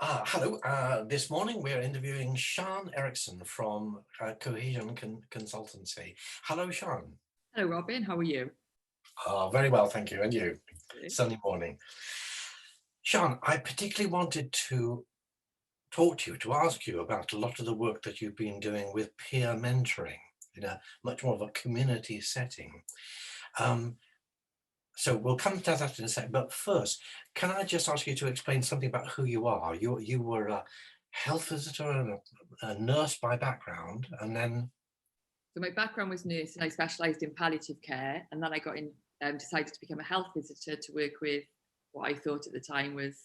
Hello. This morning we're interviewing Sian Erickson from Cohesian Consultancy. Hello, Sian. Hello, Robin. How are you? Very well, thank you. And you? Good. Sunny morning. Sian, I particularly wanted to talk to you, to ask you about a lot of the work that you've been doing with peer mentoring in a much more of a community setting. So we'll come to that in a second. But first, can I just ask you to explain something about who you are? You were a health visitor and a nurse by background, and then So my background was nursing. I specialised in palliative care, and then I got in, decided to become a health visitor to work with what I thought at the time was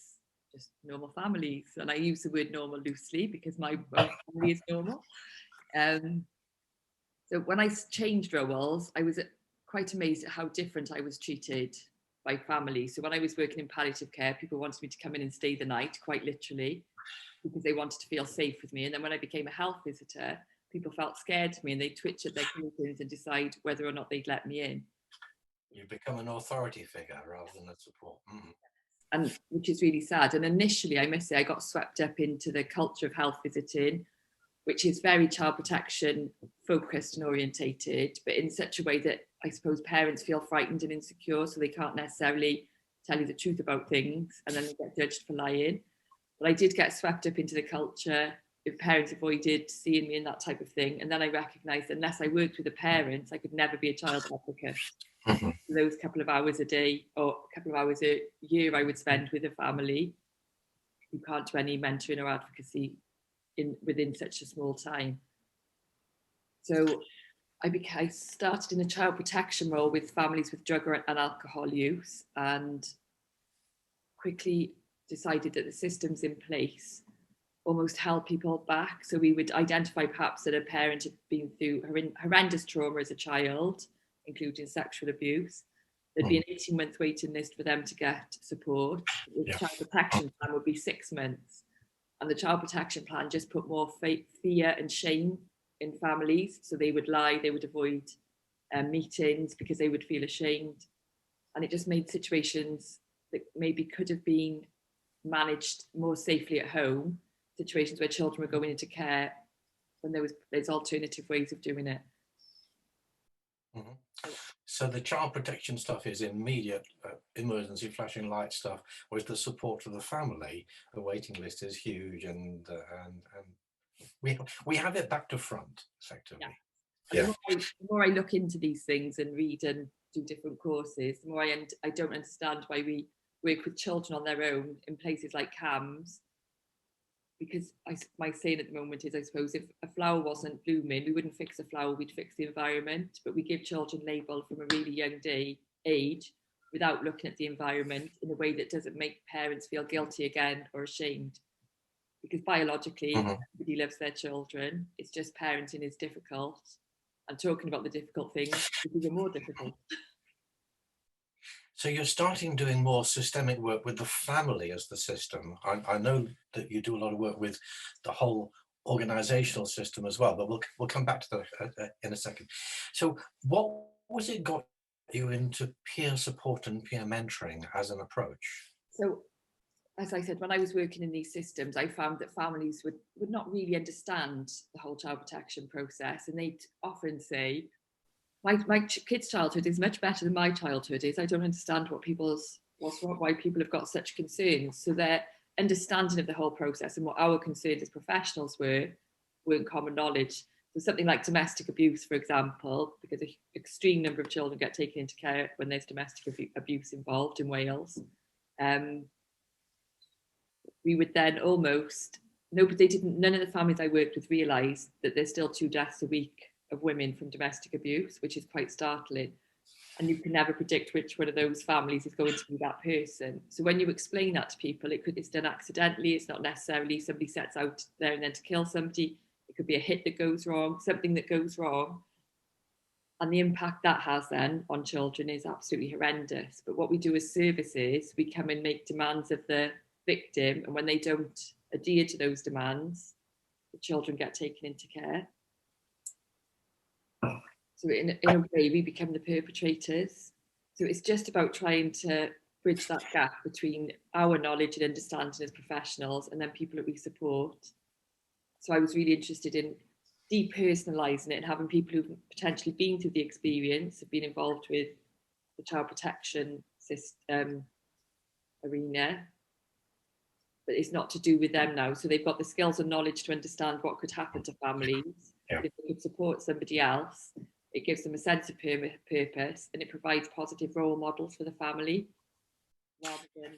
just normal families. And I use the word normal loosely because my own family is normal. Um, so when I changed roles, I was quite amazed at how different I was treated by family. So when I was working in palliative care, people wanted me to come in and stay the night, quite literally, because they wanted to feel safe with me. And then when I became a health visitor, people felt scared of me and they'd twitch at their curtains and decide whether or not they'd let me in. you become an authority figure rather than a support. And which is really sad. And initially, I must say, I got swept up into the culture of health visiting, which is very child protection focused and orientated, but in such a way that I suppose parents feel frightened and insecure, so they can't necessarily tell you the truth about things, and then they get judged for lying. But I did get swept up into the culture. If parents avoided seeing me in that type of thing, and then I recognised that unless I worked with the parents, I could never be a child advocate. Mm-hmm. Those couple of hours a day or a couple of hours a year I would spend with a family, you can't do any mentoring or advocacy within such a small time. So I started in a child protection role with families with drug and alcohol use, and quickly decided that the systems in place almost held people back. So we would identify perhaps that a parent had been through horrendous trauma as a child, including sexual abuse. There'd be an 18-month waiting list for them to get support. The child protection plan would be 6 months. And the child protection plan just put more fear and shame in families. So they would lie, they would avoid meetings because they would feel ashamed. And it just made situations that maybe could have been managed more safely at home, situations where children were going into care, when there's alternative ways of doing it. Mm-hmm. So the child protection stuff is immediate emergency flashing light stuff, whereas the support of the family, the waiting list is huge, and we have it back to front, effectively. Yeah. The more I look into these things and read and do different courses, the more I don't understand why we work with children on their own in places like CAMS. Because my saying at the moment is, I suppose, if a flower wasn't blooming, we wouldn't fix a flower, we'd fix the environment. But we give children label from a really young age without looking at the environment in a way that doesn't make parents feel guilty again or ashamed. Because biologically, everybody loves their children. It's just parenting is difficult. And talking about the difficult things is even more difficult. So you're starting doing more systemic work with the family as the system. I know that you do a lot of work with the whole organizational system as well, but we'll come back to that in a second. So what was it got you into peer support and peer mentoring as an approach? So, as I said, when I was working in these systems, I found that families would not really understand the whole child protection process, and they'd often say, my kid's childhood is much better than my childhood is. I don't understand why people have got such concerns. So their understanding of the whole process and what our concerns as professionals weren't common knowledge. So something like domestic abuse, for example, because an extreme number of children get taken into care when there's domestic abuse involved in Wales. We would then almost, no, but none of the families I worked with realised that there's still 2 deaths a week of women from domestic abuse, which is quite startling. And you can never predict which one of those families is going to be that person. So when you explain that to people, it's done accidentally. It's not necessarily somebody sets out there and then to kill somebody. It could be a hit that goes wrong, something that goes wrong. And the impact that has then on children is absolutely horrendous. But what we do as services, we come and make demands of the victim. And when they don't adhere to those demands, the children get taken into care. So in a way, we become the perpetrators. So it's just about trying to bridge that gap between our knowledge and understanding as professionals and then people that we support. So I was really interested in depersonalising it and having people who've potentially been through the experience, have been involved with the child protection system arena, but it's not to do with them now. So they've got the skills and knowledge to understand what could happen to families. Yeah. If they could support somebody else, it gives them a sense of purpose, and it provides positive role models for the family rather than.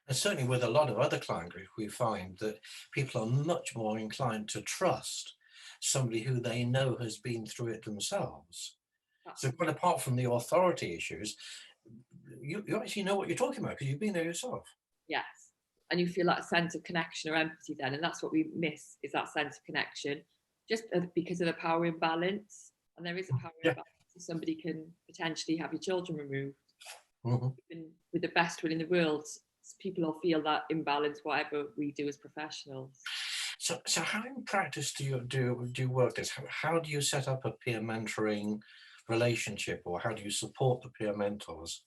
And certainly with a lot of other client groups, we find that people are much more inclined to trust somebody who they know has been through it themselves. So quite apart from the authority issues, you actually know what you're talking about because you've been there yourself. Yes. And you feel that sense of connection or empathy then. And that's what we miss, is that sense of connection, just because of the power imbalance. And there is a power imbalance. Somebody can potentially have your children removed. Even with the best will in the world, people all feel that imbalance, whatever we do as professionals. So how in practice do you work this? How do you set up a peer mentoring relationship, or how do you support the peer mentors?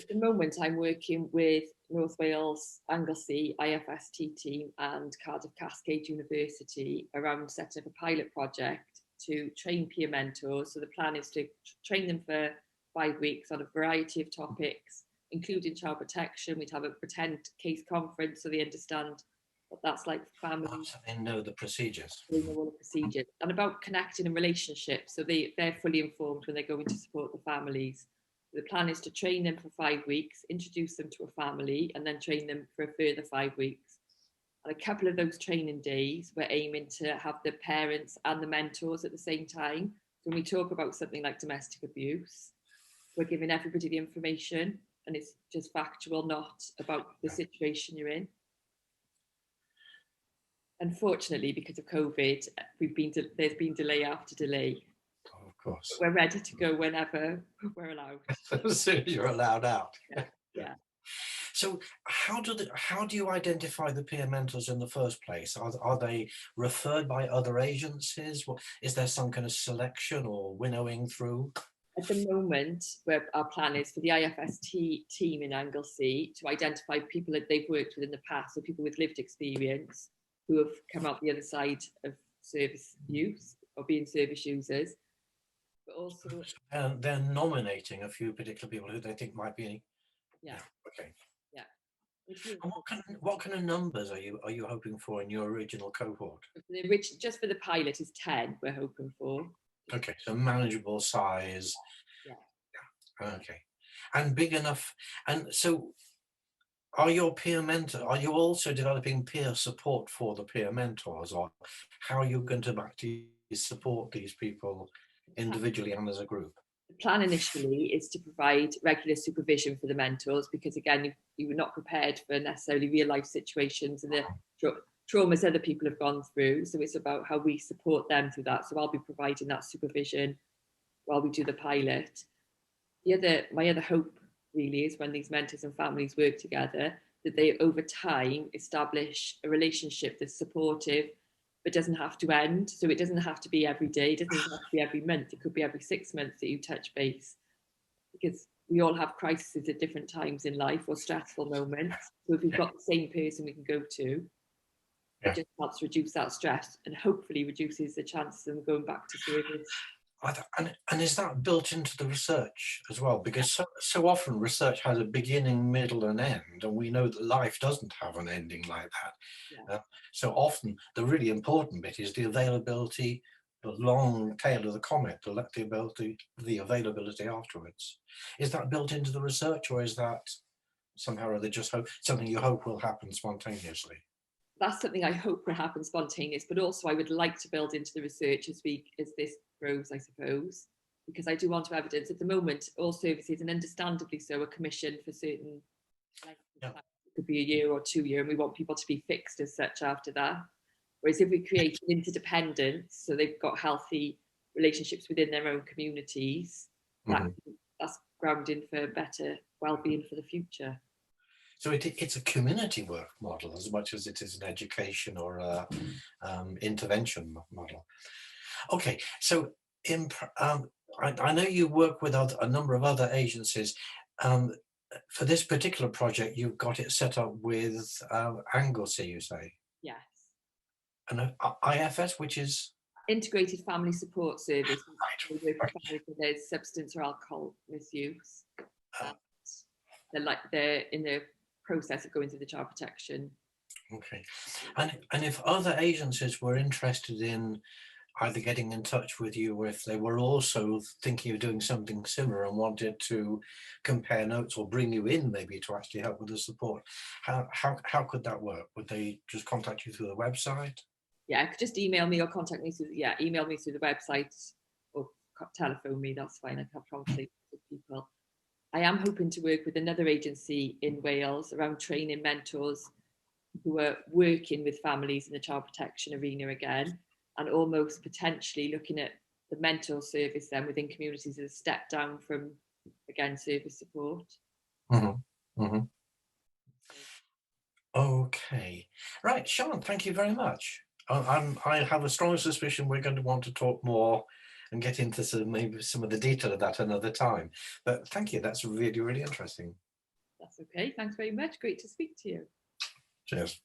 At the moment, I'm working with North Wales Anglesey IFST team and Cardiff University around setting up a pilot project to train peer mentors. So the plan is to train them for 5 weeks on a variety of topics, including child protection. We'd have a pretend case conference so they understand what that's like for families. So they know the procedures. They know all the procedures. And about connecting in relationships. So they're fully informed when they're going to support the families. The plan is to train them for 5 weeks, introduce them to a family, and then train them for a further 5 weeks. And a couple of those training days, we're aiming to have the parents and the mentors at the same time. So when we talk about something like domestic abuse, we're giving everybody the information, and it's just factual, not about the situation you're in. Unfortunately, because of COVID, there's been delay after delay. Oh, of course. We're ready to go whenever we're allowed. As soon as you're allowed out. Yeah. So how do you identify the peer mentors in the first place? Are they referred by other agencies? Is there some kind of selection or winnowing through? At the moment, where our plan is for the IFST team in Anglesey to identify people that they've worked with in the past, so people with lived experience who have come out the other side of service use or being service users. But also, they're nominating a few particular people who they think might be. Yeah. Okay. Yeah. And what kind of numbers are you hoping for in your original cohort? Just for the pilot is 10. We're hoping for. Okay, so manageable size. Yeah. Okay, and big enough. And so, are you also developing peer support for the peer mentors, or how are you going to actually support these people individually and as a group? The plan initially is to provide regular supervision for the mentors, because again, you were not prepared for necessarily real life situations and the traumas other people have gone through. So it's about how we support them through that. So I'll be providing that supervision while we do the pilot. My other hope really is when these mentors and families work together, that they over time establish a relationship that's supportive but doesn't have to end. So it doesn't have to be every day, it doesn't have to be every month, it could be every 6 months that you touch base, because we all have crises at different times in life or stressful moments. So if we've got the same person we can go to, it just helps reduce that stress and hopefully reduces the chances of them going back to service. And is that built into the research as well? Because so often research has a beginning, middle, and end, and we know that life doesn't have an ending like that. Yeah. So often the really important bit is the availability, the long tail of the comet, the availability afterwards. Is that built into the research, or is that somehow or other just something you hope will happen spontaneously? That's something I hope will happen spontaneous, but also I would like to build into the research as this grows, I suppose, because I do want to evidence. At the moment, all services, and understandably so, are commissioned for certain lengths of time. It could be a year or 2 years, and we want people to be fixed as such after that. Whereas if we create an interdependence, so they've got healthy relationships within their own communities, that's grounding for better well-being for the future. So it's a community work model as much as it is an education or a intervention model. Okay, so I know you work with a number of other agencies. for this particular project, you've got it set up with Anglesey, you say, Yes. and IFS, which is Integrated Family Support Service. right. We work with families with their substance or alcohol misuse. They're in the process of going through the child protection. Okay, and if other agencies were interested in either getting in touch with you, or if they were also thinking of doing something similar and wanted to compare notes or bring you in maybe to actually help with the support, how could that work? Would they just contact you through the website? Yeah, just email me or contact me through, email me through the website or telephone me, that's fine. I can have conversations with people. I am hoping to work with another agency in Wales around training mentors who are working with families in the child protection arena again, and almost potentially looking at the mental service then within communities as a step down from, again, service support. Mm-hmm. Mm-hmm. Okay, right, Sian, thank you very much. I have a strong suspicion we're going to want to talk more and get into maybe some of the detail of that another time. But thank you, that's really, really interesting. That's okay, thanks very much, great to speak to you. Cheers.